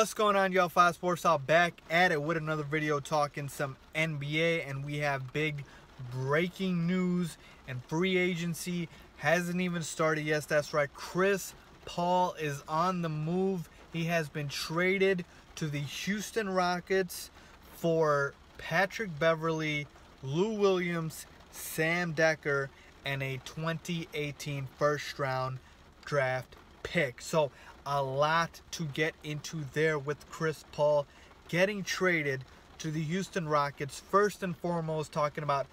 What's going on, y'all? Five Sports Talk back at it with another video talking some NBA, and we have big breaking news, and free agency hasn't even started yet. That's right, Chris Paul is on the move. He has been traded to the Houston Rockets for Patrick Beverley, Lou Williams, Sam Dekker, and a 2018 first round draft pick. So a lot to get into there with Chris Paul getting traded to the Houston Rockets. First and foremost, talking about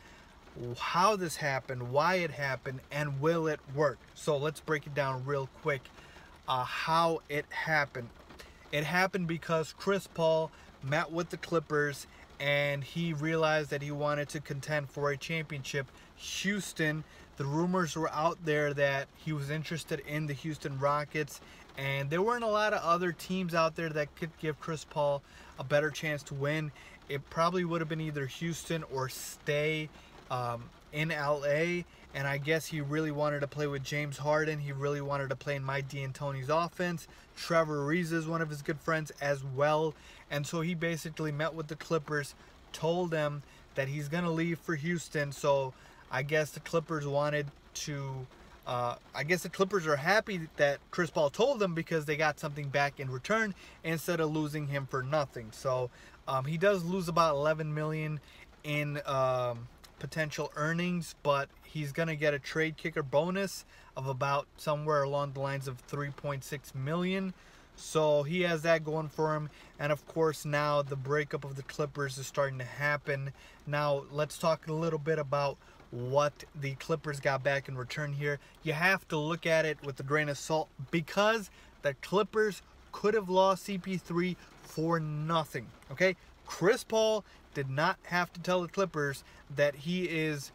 how this happened, why it happened, and will it work. So let's break it down real quick. How it happened. It happened because Chris Paul met with the Clippers and he realized that he wanted to contend for a championship. Houston, the rumors were out there that he was interested in the Houston Rockets, and there weren't a lot of other teams out there that could give Chris Paul a better chance to win. It probably would have been either Houston or stay in LA, and I guess he really wanted to play with James Harden. He really wanted to play in Mike D'Antoni's offense. Trevor Ariza is one of his good friends as well, and so he basically met with the Clippers, told them that he's going to leave for Houston. So I guess the Clippers wanted to I guess the Clippers are happy that Chris Paul told them, because they got something back in return instead of losing him for nothing. So he does lose about $11 million in potential earnings, but he's gonna get a trade kicker bonus of about somewhere along the lines of $3.6 million. So he has that going for him. And of course, now the breakup of the Clippers is starting to happen. Now let's talk a little bit about what the Clippers got back in return here. You have to look at it with a grain of salt, because the Clippers could have lost CP3 for nothing. Okay, Chris Paul did not have to tell the Clippers that he is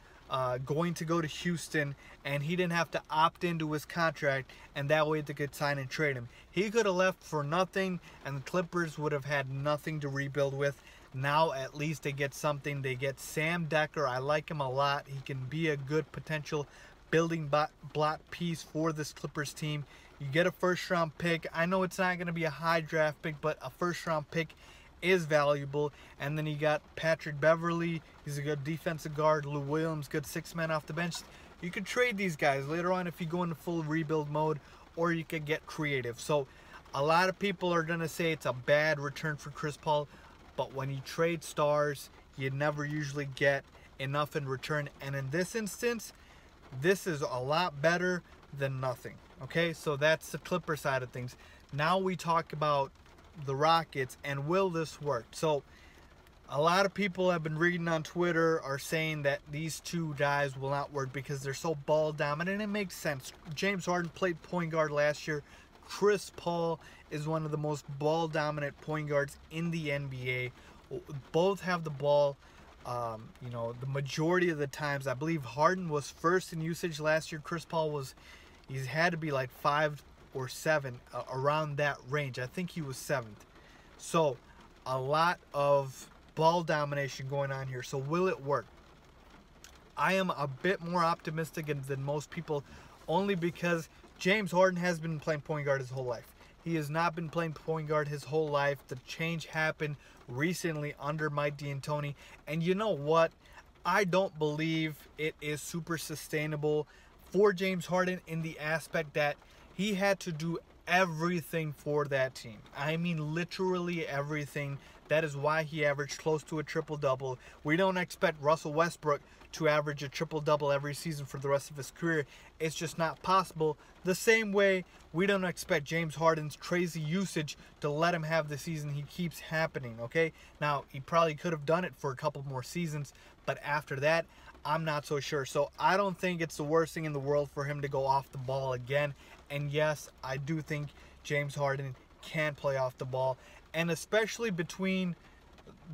going to go to Houston, and he didn't have to opt into his contract, and that way they could sign and trade him. He could have left for nothing, and the Clippers would have had nothing to rebuild with. Now at least they get something. They get Sam Dekker. I like him a lot. He can be a good potential building block piece for this Clippers team. You get a first round pick. I know it's not going to be a high draft pick, but a first round pick is valuable. And then you got Patrick Beverley. He's a good defensive guard. Lou Williams, good six-man off the bench. You could trade these guys later on if you go into full rebuild mode, or you could get creative. So a lot of people are going to say it's a bad return for Chris Paul, but when you trade stars, you never usually get enough in return. And in this instance, this is a lot better than nothing. Okay, so that's the Clipper side of things. Now we talk about the Rockets, and will this work? So a lot of people have been reading on Twitter are saying that these two guys will not work because they're so ball dominant. It makes sense. James Harden played point guard last year. Chris Paul is one of the most ball dominant point guards in the NBA. Both have the ball, you know, the majority of the times. I believe Harden was first in usage last year. Chris Paul was, he's had to be like 5 or 7, around that range. I think he was 7th. So a lot of ball domination going on here. So will it work? I am a bit more optimistic than most people, only because James Harden has been playing point guard his whole life. He has not been playing point guard his whole life. The change happened recently under Mike D'Antoni. And you know what? I don't believe it is super sustainable for James Harden, in the aspect that he had to do everything for that team. I mean, literally everything. That is why he averaged close to a triple-double. We don't expect Russell Westbrook to average a triple-double every season for the rest of his career. It's just not possible. The same way we don't expect James Harden's crazy usage to let him have the season he keeps happening, okay? Now, he probably could have done it for a couple more seasons, but after that, I'm not so sure. So I don't think it's the worst thing in the world for him to go off the ball again. And yes, I do think James Harden can play off the ball. And especially between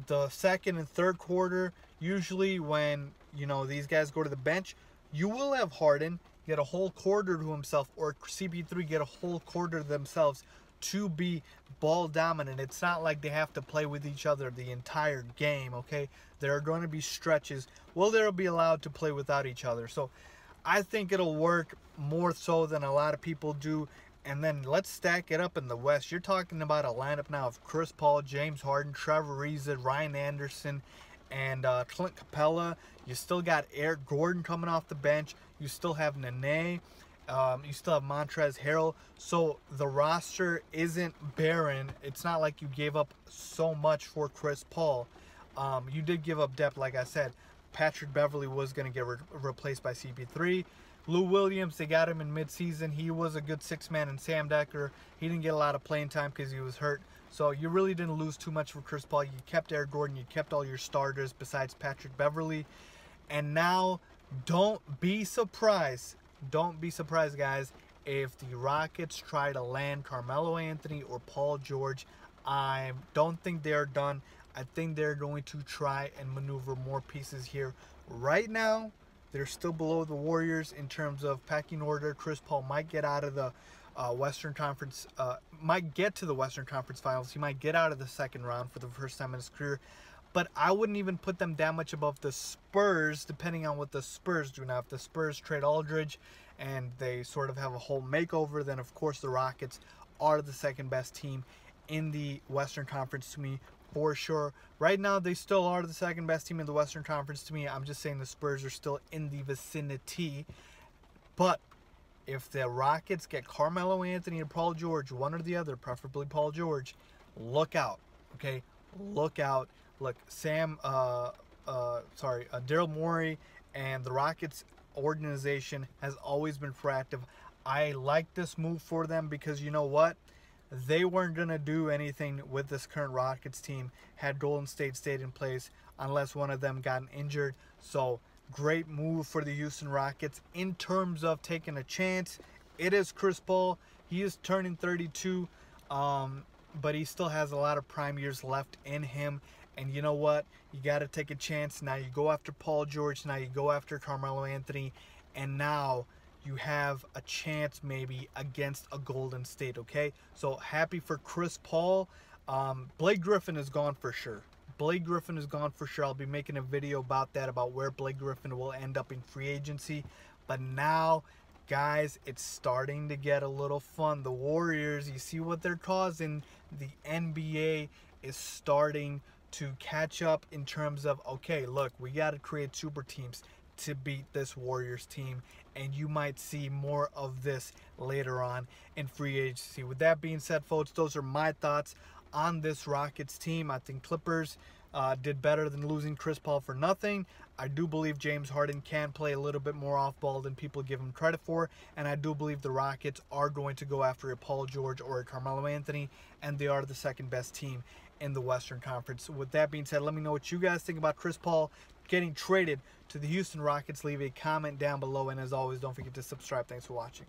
the second and third quarter, usually when, you know, these guys go to the bench, you will have Harden get a whole quarter to himself, or CP3 get a whole quarter to themselves to be ball dominant. It's not like they have to play with each other the entire game, okay? There are going to be stretches. Well, they'll be allowed to play without each other. So I think it'll work more so than a lot of people do. And then let's stack it up in the West. You're talking about a lineup now of Chris Paul, James Harden, Trevor Ariza, Ryan Anderson, and Clint Capella. You still got Eric Gordon coming off the bench. You still have Nene. You still have Montrezl Harrell. So the roster isn't barren. It's not like you gave up so much for Chris Paul. You did give up depth, like I said. Patrick Beverley was going to get replaced by CP3. Lou Williams, they got him in midseason. He was a good six-man, and Sam Decker, he didn't get a lot of playing time because he was hurt. So you really didn't lose too much for Chris Paul. You kept Eric Gordon. You kept all your starters besides Patrick Beverley. And now, don't be surprised. Don't be surprised, guys, if the Rockets try to land Carmelo Anthony or Paul George. I don't think they're done. I think they're going to try and maneuver more pieces here. Right now, they're still below the Warriors in terms of packing order. Chris Paul might get out of the Western Conference, might get to the Western Conference Finals. He might get out of the second round for the first time in his career. But I wouldn't even put them that much above the Spurs, depending on what the Spurs do. Now, if the Spurs trade Aldridge and they sort of have a whole makeover, then of course the Rockets are the second best team in the Western Conference to me, for sure. Right now, they still are the second best team in the Western Conference to me. I'm just saying the Spurs are still in the vicinity. But if the Rockets get Carmelo Anthony and Paul George, one or the other, preferably Paul George, look out, okay? Look out. Look, Daryl Morey and the Rockets organization has always been proactive. I like this move for them because you know what? They weren't going to do anything with this current Rockets team had Golden State stayed in place unless one of them got injured. So, great move for the Houston Rockets in terms of taking a chance. It is Chris Paul. He is turning 32, but he still has a lot of prime years left in him. And you know what? You got to take a chance. Now you go after Paul George. Now you go after Carmelo Anthony. And now you have a chance maybe against a Golden State, okay? So happy for Chris Paul. Blake Griffin is gone for sure. Blake Griffin is gone for sure. I'll be making a video about that, about where Blake Griffin will end up in free agency. But now, guys, it's starting to get a little fun. The Warriors, you see what they're causing. The NBA is starting to catch up in terms of, okay, look, we got to create super teams to beat this Warriors team, and you might see more of this later on in free agency. With that being said, folks, those are my thoughts on this Rockets team. I think Clippers did better than losing Chris Paul for nothing. I do believe James Harden can play a little bit more off ball than people give him credit for, and I do believe the Rockets are going to go after a Paul George or a Carmelo Anthony, and they are the second best team in the Western Conference. With that being said, let me know what you guys think about Chris Paul getting traded to the Houston Rockets. Leave a comment down below, and as always, don't forget to subscribe. Thanks for watching.